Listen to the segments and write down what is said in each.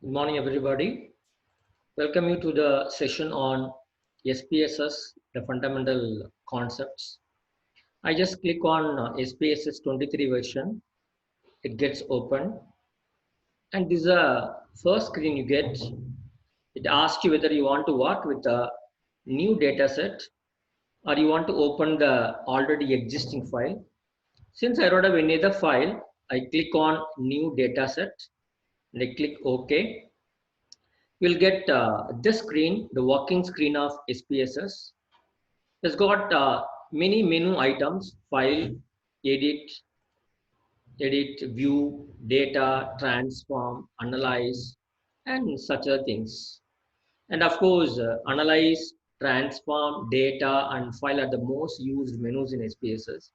Good morning, everybody. Welcome you to the session on SPSS, the fundamental concepts. I just click on SPSS 23 version. It gets open, and this is a first screen you get. It asks you whether you want to work with a new data set or you want to open the already existing file. Since I don't have any other file, I click on new data set and I click OK. You'll get this screen, the working screen of SPSS. It's got many menu items: file, edit, view, data, transform, analyze, and such other things. And of course, analyze, transform, data, and file are the most used menus in SPSS.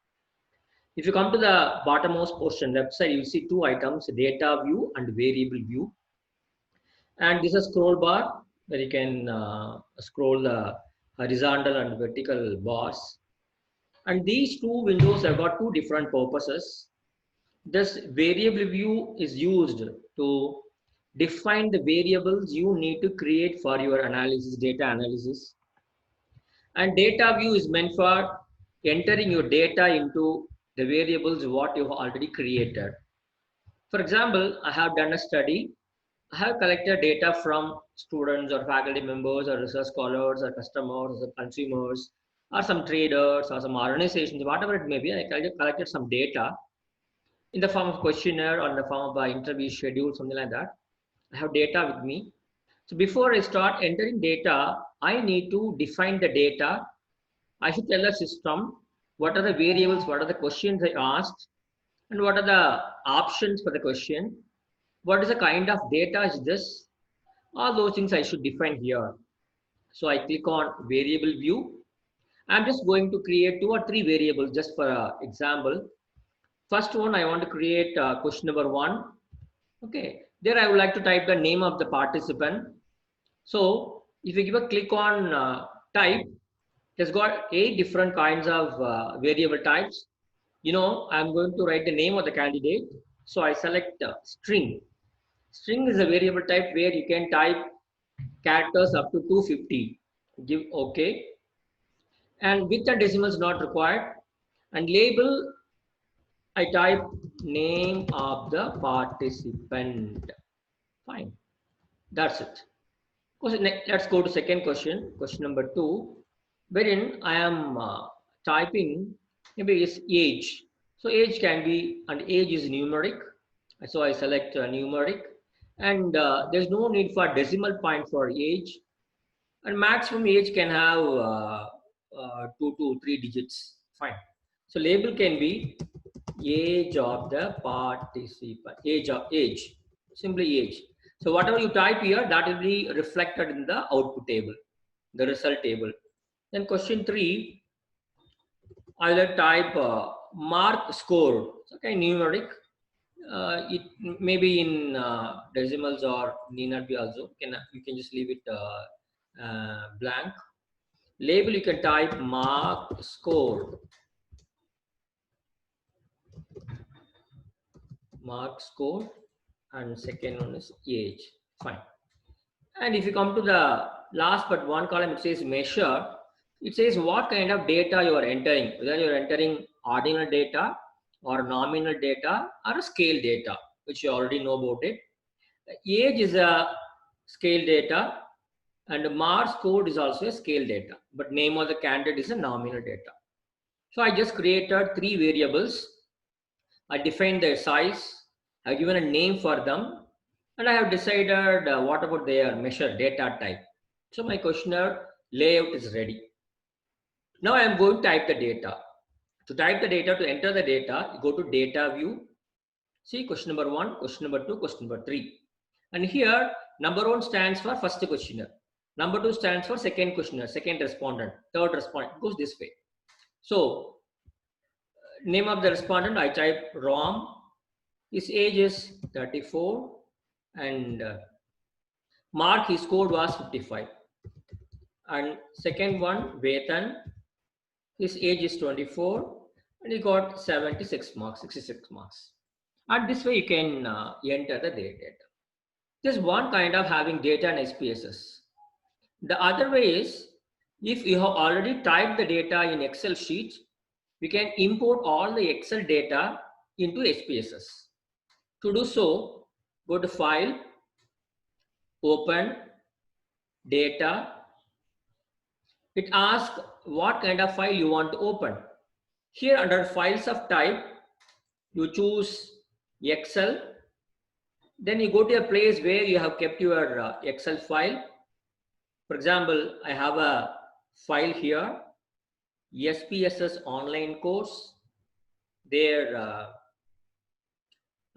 If you come to the bottommost portion left side, you see two items: data view and variable view. And this is a scroll bar where you can scroll the horizontal and vertical bars. And these two windows have got two different purposes. This variable view is used to define the variables you need to create for your analysis, data analysis. And data view is meant for entering your data into the variables what you have already created. For example, I have done a study. I have collected data from students or faculty members or research scholars or customers or consumers or some traders or some organizations, whatever it may be. I collected some data in the form of questionnaire or in the form of an interview schedule, something like that. I have data with me. So before I start entering data, I need to define the data. I should tell the system what are the variables, what are the questions I asked, and what are the options for the question. What is the kind of data is this? All those things I should define here. So I click on variable view. I'm just going to create two or three variables just for example. First one, I want to create question number one. Okay, there I would like to type the name of the participant. So if you give a click on type, it's got 8 different kinds of variable types. I'm going to write the name of the candidate. So I select string. String is a variable type where you can type characters up to 250. Give OK. And with the decimals not required. And label, I type name of the participant. Fine. That's it. Let's go to second question. Question number 2, wherein I am typing maybe is age. So age can be, and age is numeric. So I select numeric, and there's no need for decimal point for age. And maximum age can have 2 to 3 digits. Fine. So label can be age of the participant. Age. Simply age. So whatever you type here, that will be reflected in the output table, the result table. Then question 3, I will type mark score. Okay, numeric. It may be in decimals or need not be also. You can just leave it blank. Label, you can type mark score. Mark score, and second one is age. Fine. And if you come to the last but one column, it says measure. It says what kind of data you are entering, whether you are entering ordinal data or nominal data or a scale data, which you already know about it. Age is a scale data, and Morse code is also a scale data, but name of the candidate is a nominal data. So I just created 3 variables. I defined their size, I've given a name for them, and I have decided what about their measure data type. So my questionnaire layout is ready. Now I am going to type the data. To type the data, to enter the data, you go to data view. See question number 1, question number 2, question number 3. And here, number 1 stands for first questionnaire. Number 2 stands for second questionnaire, second respondent, third respondent. It goes this way. So, name of the respondent, I type Rom. His age is 34, and mark his score was 55. And second one, Vetan, his age is 24, and he got 76 marks, 66 marks. And this way you can enter the data. This is one kind of having data in SPSS. The other way is, if you have already typed the data in Excel sheet, we can import all the Excel data into SPSS. To do so, go to File, Open, Data. It asks what kind of file you want to open. Here under Files of Type, you choose Excel. Then you go to a place where you have kept your Excel file. For example, I have a file here, SPSS online course, their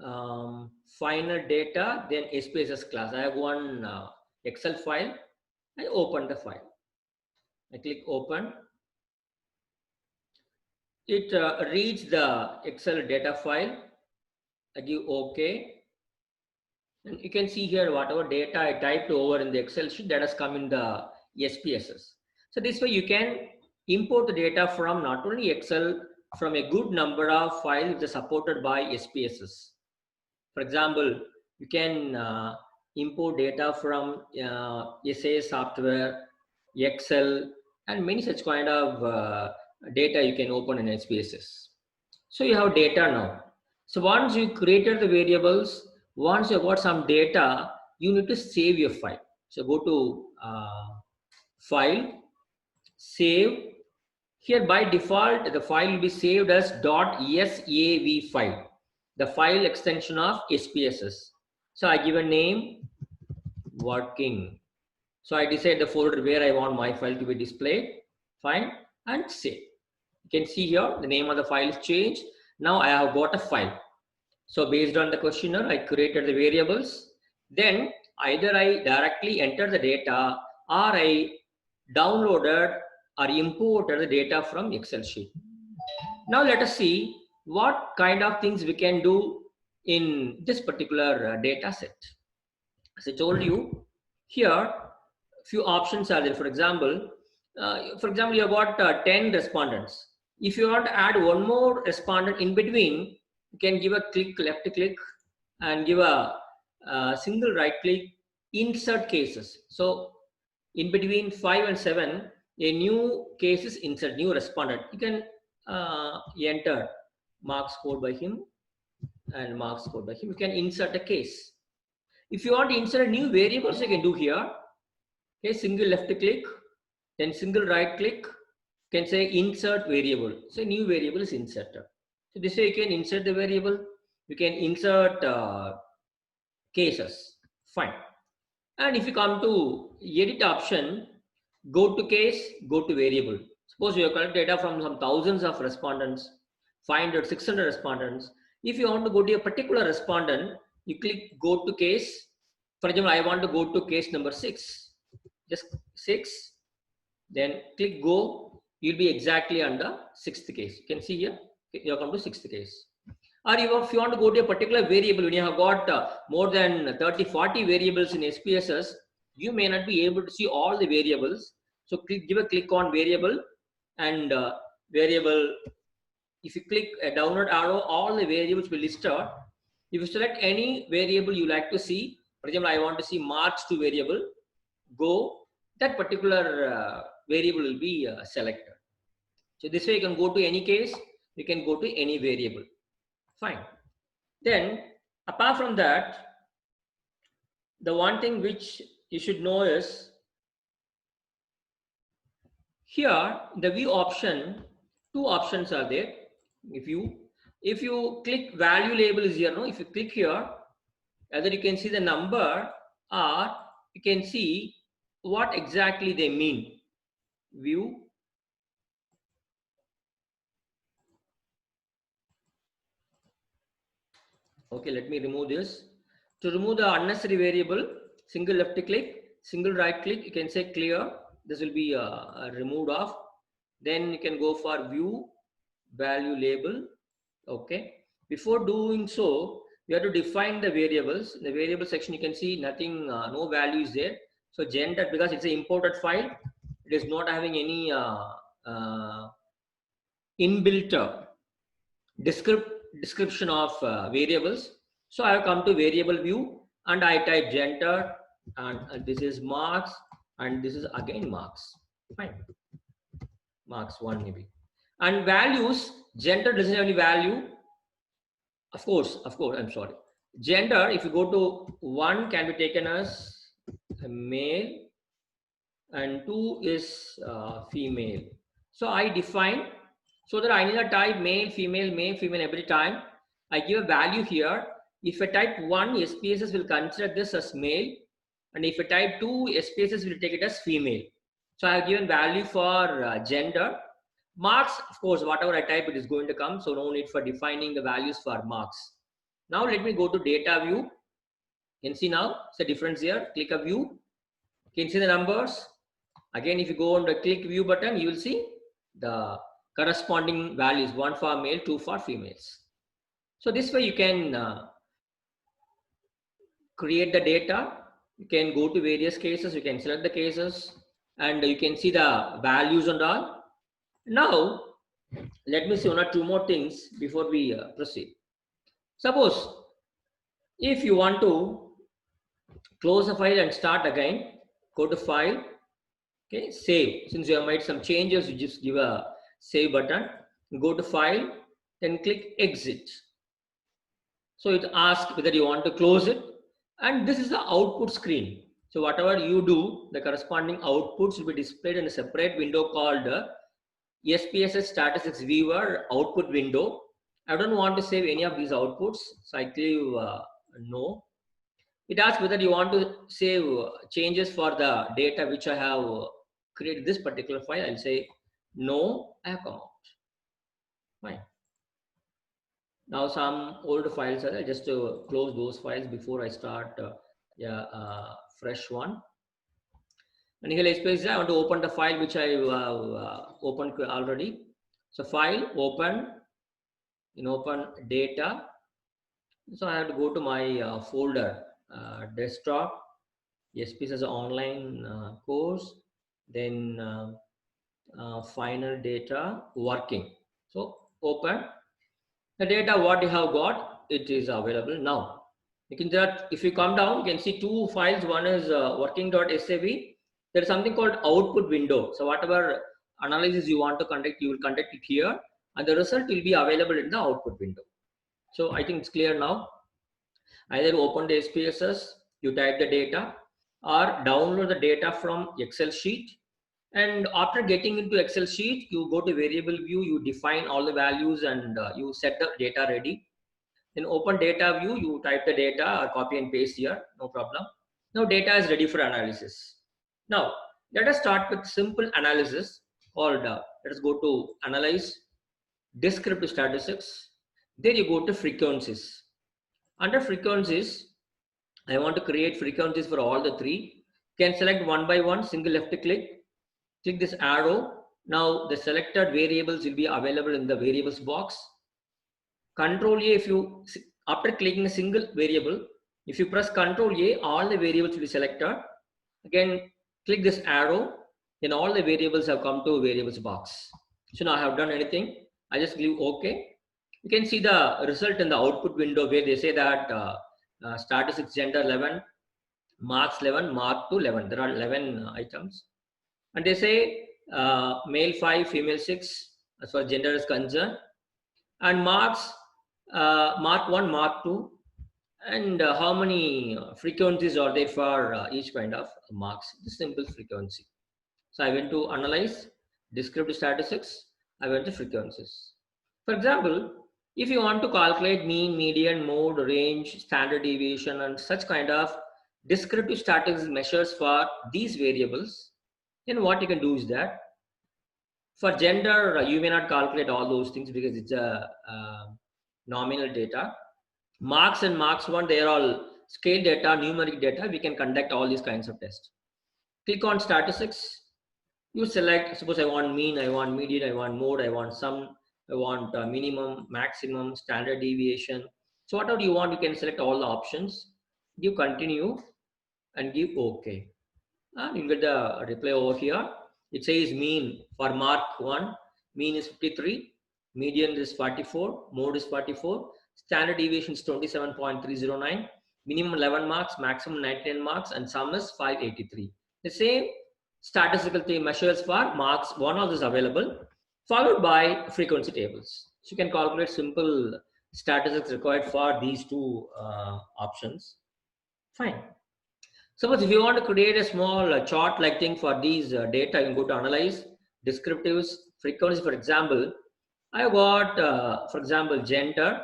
final data, then SPSS class. I have one Excel file. I open the file. I click open. It reads the Excel data file. I give OK. And you can see here whatever data I typed over in the Excel sheet that has come in the SPSS. So this way you can import the data from not only Excel, from a good number of files which are supported by SPSS. For example, you can import data from SAS software, Excel, and many such kind of data you can open in SPSS. So you have data now. So once you created the variables, once you got some data, you need to save your file. So go to File, Save. Here by default, the file will be saved as .sav file, the file extension of SPSS. So I give a name, working. So I decide the folder where I want my file to be displayed. Fine, and save. You can see here the name of the file is changed. Now I have got a file. So based on the questionnaire, I created the variables. Then either I directly enter the data or I downloaded or imported the data from Excel sheet. Now let us see what kind of things we can do in this particular data set. As I told you, here few options are there. For example, you have got 10 respondents. If you want to add one more respondent in between, you can give a click, left click, and give a single right click, insert cases. So in between 5 and 7, a new case is insert, new respondent. You can enter marks scored by him and marks scored by him. You can insert a case. If you want to insert new variables, you can do here. Okay, single left click, then single right click, you can say insert variable. So new variable is inserted. So this way you can insert the variable, you can insert cases, fine. And if you come to edit option, go to case, go to variable. Suppose you have collected data from some thousands of respondents, 500, 600 respondents. If you want to go to a particular respondent, you click go to case. For example, I want to go to case number 6. Just 6, then click go. You'll be exactly on the 6th case. You can see here, you have come to 6th case. Or if you want to go to a particular variable, when you have got more than 30, 40 variables in SPSS, you may not be able to see all the variables. So give a click on variable, and variable, if you click a downward arrow, all the variables will list out. If you select any variable you like to see, for example, I want to see marks to variable, go, that particular variable will be selected. So this way you can go to any case, you can go to any variable. Fine. Then apart from that, the one thing which you should know is here the view option, two options are there. If you click value label is here, no? If you click here, either you can see the number or you can see what exactly they mean. View, okay, let me remove this. To remove the unnecessary variable, single left click, single right click, you can say clear. This will be removed off. Then you can go for view, value label. Okay. Before doing so, you have to define the variables. In the variable section, you can see nothing, no value is there. So gender, because it's an imported file, it is not having any inbuilt description of variables. So I have come to variable view and I type gender, and this is marks, and this is again marks. Fine, marks 1 maybe. And values, gender doesn't have any value. Of course, I'm sorry. Gender, if you go to 1 can be taken as a male and 2 is female. So I define, so that I need to type male, female every time. I give a value here. If I type 1, SPSS will consider this as male, and if I type 2, SPSS will take it as female. So I have given value for gender. Marks, of course, whatever I type, it is going to come. So no need for defining the values for marks. Now let me go to data view. You can see now it's a difference here. Click a view. You can see the numbers. Again, if you go on the click view button, you will see the corresponding values, 1 for male, 2 for females. So this way you can create the data. You can go to various cases, you can select the cases, and you can see the values and all. Now, let me see 1 or 2 more things before we proceed. Suppose if you want to close the file and start again, go to file, okay, save. Since you have made some changes, you just give a save button, go to file, then click exit. So it asks whether you want to close it, and this is the output screen. So whatever you do, the corresponding outputs will be displayed in a separate window called SPSS Statistics Viewer output window. I don't want to save any of these outputs, so I click no. It asks whether you want to save changes for the data which I have created this particular file. I'll say no, I have come out. Fine. Now some old files are there, just to close those files before I start fresh one. And here I want to open the file which I opened already. So file, open, open data. So I have to go to my folder, desktop, SPSS online course, then final data working. So open the data what you have got, it is available now. You can that if you come down, you can see 2 files. One is working.sav. There is something called output window. So whatever analysis you want to conduct, you will conduct it here, and the result will be available in the output window. So I think it's clear now. Either open the SPSS, you type the data, or download the data from Excel sheet. And after getting into Excel sheet, you go to variable view, you define all the values, and you set the data ready. Then open data view, you type the data or copy and paste here, no problem. Now data is ready for analysis. Now let us start with simple analysis called, let us go to analyze descriptive statistics. There you go to frequencies. Under frequencies, I want to create frequencies for all the 3. You can select 1 by 1, single left click. Click this arrow. Now the selected variables will be available in the variables box. Control A, if you, after clicking a single variable, if you press Control A, all the variables will be selected. Again, click this arrow, then all the variables have come to variables box. So now I have done anything. I just click OK. You can see the result in the output window where they say that statistics gender 11, marks 11, mark 2 11. There are 11 items. And they say male 5, female 6 as far as gender is concerned, and marks mark 1, mark 2, and how many frequencies are there for each kind of marks. The simple frequency. So I went to analyze descriptive statistics. I went to frequencies. For example, if you want to calculate mean, median, mode, range, standard deviation, and such kind of descriptive statistics measures for these variables, then what you can do is that for gender, you may not calculate all those things because it's a nominal data. Marks and marks 1, they are all scale data, numeric data. We can conduct all these kinds of tests. Click on statistics. You select, suppose I want mean, I want median, I want mode, I want sum, I want minimum, maximum, standard deviation. So whatever you want, you can select all the options. Give continue and give OK. And you get the reply over here. It says mean for mark 1, mean is 53, median is 44, mode is 44, standard deviation is 27.309. minimum 11 marks, maximum 99 marks, and sum is 583. The same statistical thing measures for marks, one of those available, followed by frequency tables. So you can calculate simple statistics required for these two options. Fine. Suppose if you want to create a small chart like thing for these data, you can go to analyze, descriptives, frequency. For example, I got, for example, gender.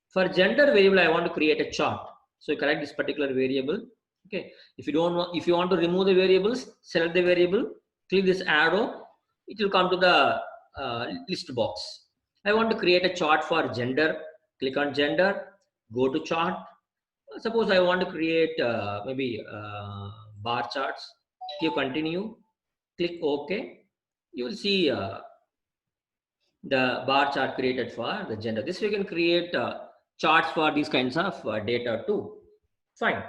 For gender variable, I want to create a chart. So you select this particular variable. Okay. If you don't want, if you want to remove the variables, select the variable, click this arrow. It will come to the list box. I want to create a chart for gender. Click on gender. Go to chart. Suppose I want to create maybe bar charts. You continue. Click OK. You will see the bar chart created for the gender. This we can create charts for these kinds of data too. Fine.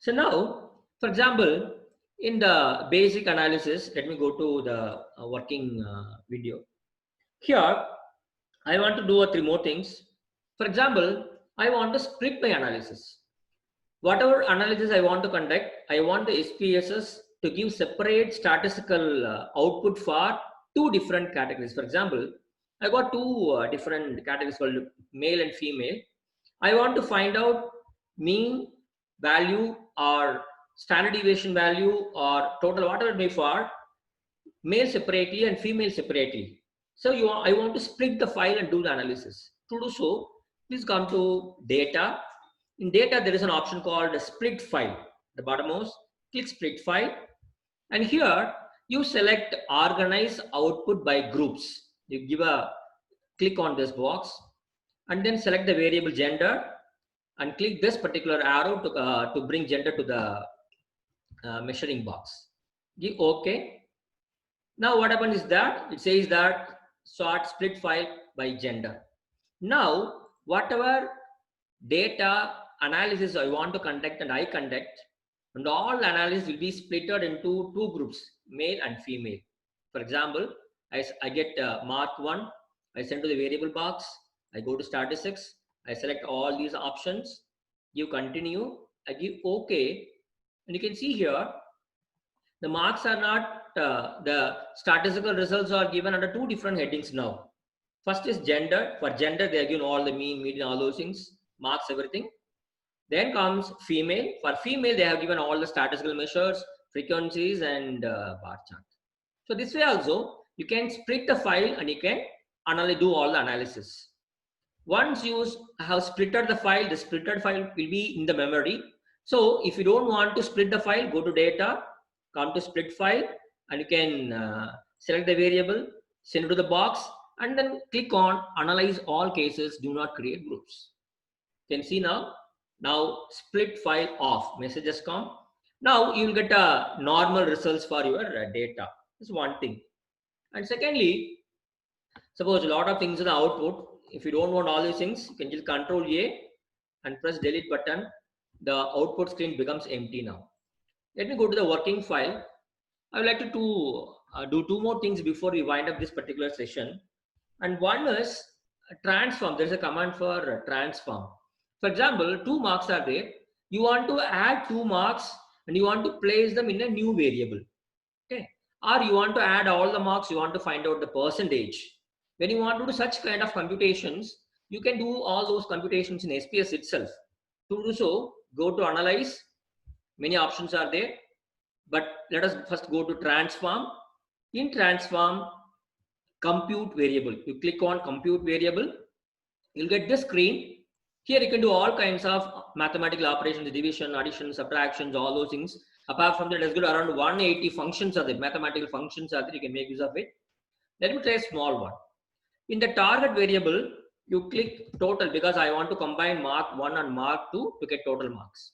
So now, for example, in the basic analysis, let me go to the working video. Here, I want to do 3 more things. For example, I want to split my analysis. Whatever analysis I want to conduct, I want the SPSS to give separate statistical output for 2 different categories. For example, I got 2 different categories called male and female. I want to find out mean value or standard deviation value or total, whatever it may be, for male separately and female separately. So I want to split the file and do the analysis. To do so, please come to data. In data, there is an option called split file. The bottommost, click split file. And here you select organize output by groups. You give a click on this box and then select the variable gender and click this particular arrow to bring gender to the measuring box. Give OK. Now what happens is that it says that sort split file by gender. Now whatever data analysis I want to conduct and I conduct, and all analysis will be splitted into 2 groups, male and female. For example, I get mark 1, I send to the variable box, I go to statistics, I select all these options, give continue, I give OK, and you can see here the marks are not, the statistical results are given under 2 different headings now. First is gender. For gender, they are given all the mean, median, all those things, marks, everything. Then comes female. For female, they have given all the statistical measures, frequencies, and bar chart. So this way also, you can split the file and you can do all the analysis. Once you have splitted the file, the splitted file will be in the memory. So if you don't want to split the file, go to data, come to split file, and you can select the variable, send it to the box, and then click on analyze all cases, do not create groups. You can see now split file off, messages come. Now you will get a normal results for your data. This is one thing. And secondly, suppose a lot of things in the output. If you don't want all these things, you can just Control A and press delete button. The output screen becomes empty now. Let me go to the working file. I would like to do 2 more things before we wind up this particular session. And one is transform. There's a command for transform. For example, 2 marks are there. You want to add 2 marks and you want to place them in a new variable. Okay. Or you want to add all the marks, you want to find out the percentage. When you want to do such kind of computations, you can do all those computations in SPS itself. To do so, go to analyze. Many options are there. But let us first go to transform. In transform, compute variable. You click on compute variable. You'll get this screen. Here you can do all kinds of mathematical operations, division, addition, subtractions, all those things. Apart from that, let's go to around 180 functions are there, mathematical functions are there. You can make use of it. Let me try a small one. In the target variable, you click total because I want to combine mark 1 and mark 2 to get total marks.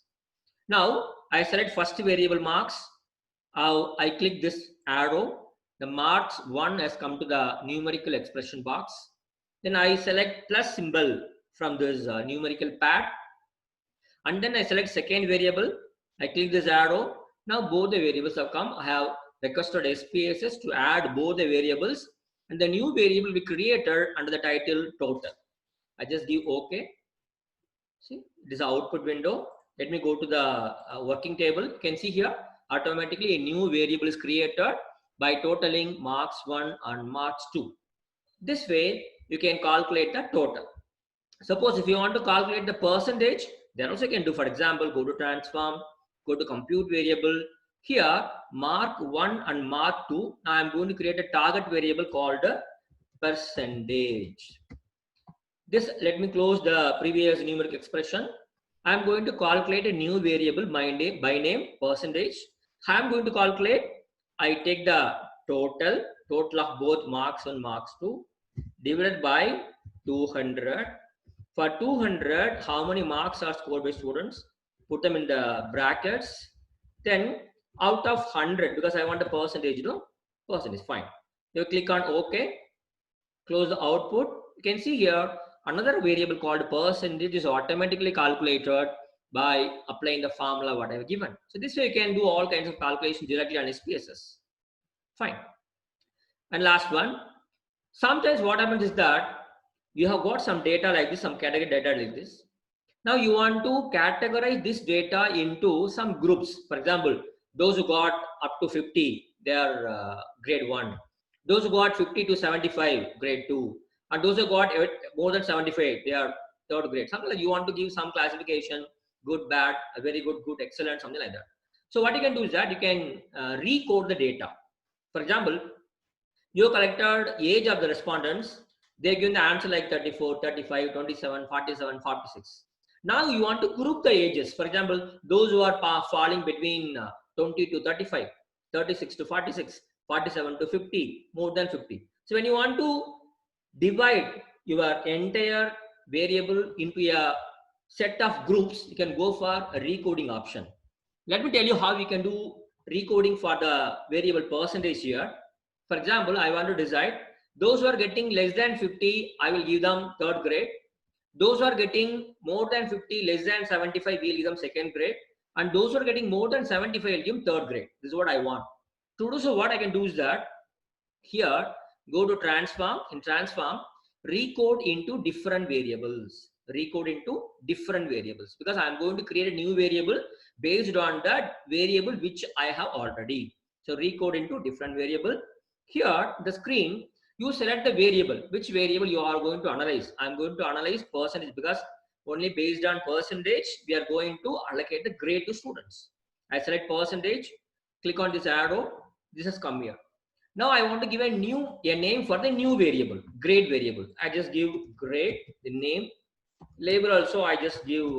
Now I select first variable marks. I click this arrow. The marks 1 has come to the numerical expression box. Then I select plus symbol from this numerical pad. And then I select second variable. I click this arrow. Now both the variables have come. I have requested SPSS to add both the variables. And the new variable will be created under the title total. I just give OK. See, it is the output window. Let me go to the working table. You can see here automatically a new variable is created by totaling marks 1 and marks 2. This way you can calculate the total. Suppose if you want to calculate the percentage, then also you can do. For example, go to transform, go to compute variable. Here mark 1 and mark 2. Now I am going to create a target variable called percentage. This, let me close the previous numeric expression. I am going to calculate a new variable by name percentage. I am going to calculate, I take the total of both marks 1 marks 2 divided by 200. For 200, how many marks are scored by students? Put them in the brackets. Then out of 100, because I want a percentage, percentage, fine. You click on OK, close the output. You can see here another variable called percentage is automatically calculated by applying the formula whatever given. So this way you can do all kinds of calculations directly on SPSS. Fine. And last one, sometimes what happens is that you have got some data like this, some category data like this. Now you want to categorize this data into some groups. For example, those who got up to 50, they are grade 1. Those who got 50 to 75, grade 2. And those who got more than 75, they are third grade. Something like you want to give some classification, good, bad, a very good, good, excellent, something like that. So what you can do is that you can recode the data. For example, you collected age of the respondents. They give the answer like 34, 35, 27, 47, 46. Now you want to group the ages. For example, those who are falling between 20 to 35, 36 to 46, 47 to 50, more than 50. So when you want to divide your entire variable into a set of groups, you can go for a recoding option. Let me tell you how we can do recoding for the variable percentage here. For example, I want to decide those who are getting less than 50, I will give them third grade. Those who are getting more than 50, less than 75, we will give them second grade. And those who are getting more than 75, I will give them third grade. This is what I want. To do so, what I can do is that here, go to transform. In transform, recode into different variables. Recode into different variables, because I am going to create a new variable based on that variable which I have already. So recode into different variable. Here, the screen, you select the variable, which variable you are going to analyze. I'm going to analyze percentage, because only based on percentage, we are going to allocate the grade to students. I select percentage, click on this arrow, this has come here. Now I want to give a name for the new variable, grade variable. I just give grade, the name, label also I just give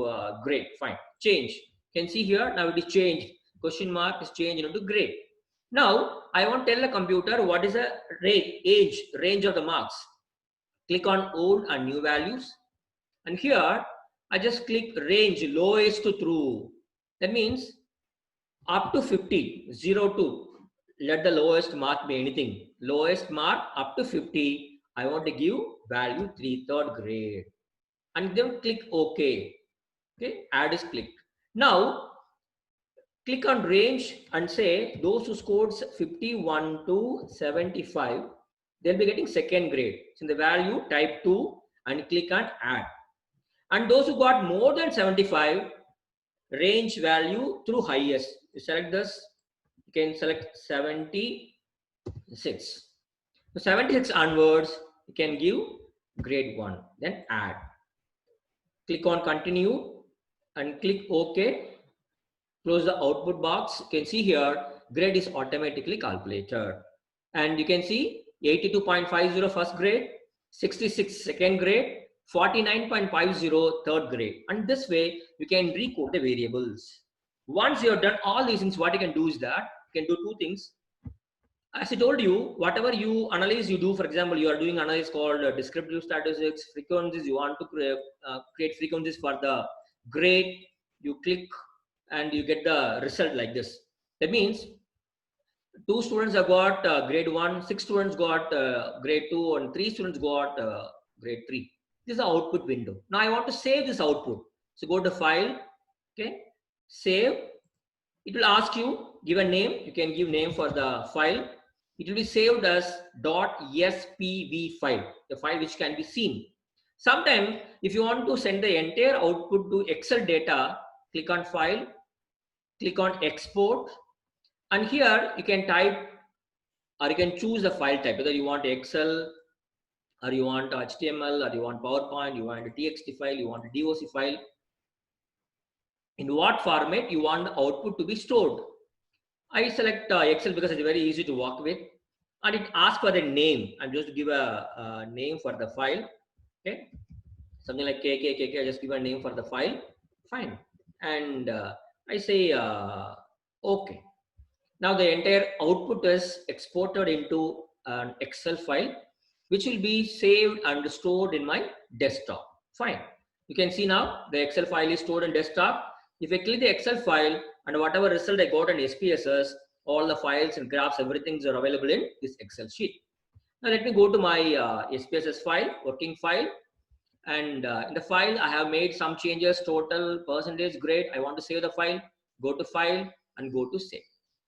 grade, fine. Change, you can see here, now it is changed. Question mark is changed into grade. Now I want to tell the computer what is the range of the marks. Click on old and new values. And here I just click range lowest to true. That means up to 50, 0 to, let the lowest mark be anything. Lowest mark up to 50, I want to give value 3, third grade. And then click OK. Okay, add is clicked. Now click on range and say those who scored 51 to 75, they'll be getting second grade. So in the value, type 2 and click on add. And those who got more than 75, range value through highest. You select this, you can select 76. So 76 onwards, you can give grade 1, then add. Click on continue and click OK. Close the output box. You can see here, grade is automatically calculated. And you can see 82.50 first grade, 66 second grade, 49.50 third grade. And this way, you can recode the variables. Once you have done all these things, what you can do is that you can do two things. As I told you, whatever you analyze, you do. For example, you are doing analysis called descriptive statistics, frequencies. You want to create frequencies for the grade. You click and you get the result like this. That means 2 students have got grade 1, 6 students got grade 2, and 3 students got grade 3. This is the output window. Now I want to save this output. So go to file, okay, save. It will ask you, give a name. You can give name for the file. It will be saved as .spv file, the file which can be seen. Sometimes if you want to send the entire output to Excel data, click on file, click on export, and here you can type or you can choose the file type, whether you want Excel or you want HTML or you want PowerPoint, you want a TXT file, you want a DOC file, in what format you want the output to be stored. I select Excel because it's very easy to work with, and it asks for the name. I'm just give a name for the file. Okay, something like KKKK. I just give a name for the file. Fine, and I say OK. Now the entire output is exported into an Excel file, which will be saved and stored in my desktop. Fine. You can see now the Excel file is stored in desktop. If I click the Excel file and whatever result I got in SPSS, all the files and graphs, everything are available in this Excel sheet. Now let me go to my SPSS file, working file. And in the file, I have made some changes, total, percentage, grade. I want to save the file. Go to file and go to save.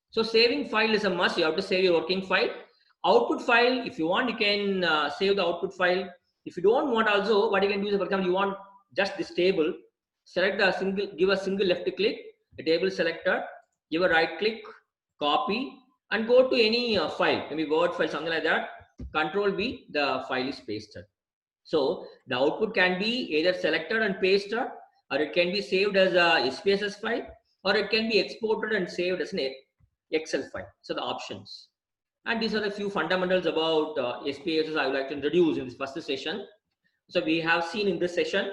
So saving file is a must. You have to save your working file. Output file, if you want, you can save the output file. If you don't want also, what you can do is, for example, you want just this table, select a single, give a single left click, the table selector, give a right click, copy, and go to any file, maybe Word file, something like that. Control V, the file is pasted. So the output can be either selected and pasted, or it can be saved as a SPSS file, or it can be exported and saved as an Excel file. So the options. And these are the few fundamentals about SPSS I would like to introduce in this first session. So we have seen in this session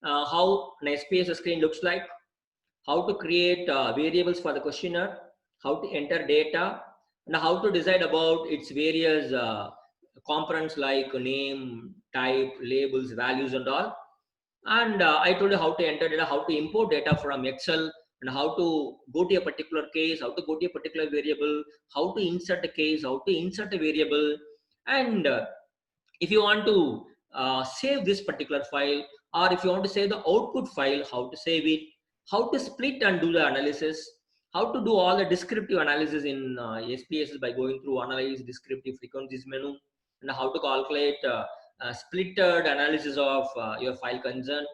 how an SPSS screen looks like, how to create variables for the questionnaire, how to enter data, and how to decide about its various components like name, type, labels, values, and all. And I told you how to enter data, how to import data from Excel, and how to go to a particular case, how to go to a particular variable, how to insert a case, how to insert a variable. And if you want to save this particular file, or if you want to save the output file, how to save it, how to split and do the analysis, how to do all the descriptive analysis in SPSS by going through analyze, descriptive, frequencies menu, and how to calculate splitted analysis of your file concern,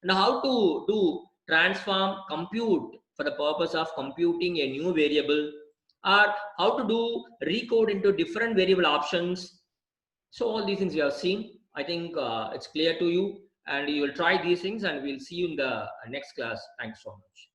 and how to do transform compute for the purpose of computing a new variable, or how to do recode into different variable options. So all these things you have seen. I think it's clear to you, and you will try these things, and we'll see you in the next class. Thanks so much.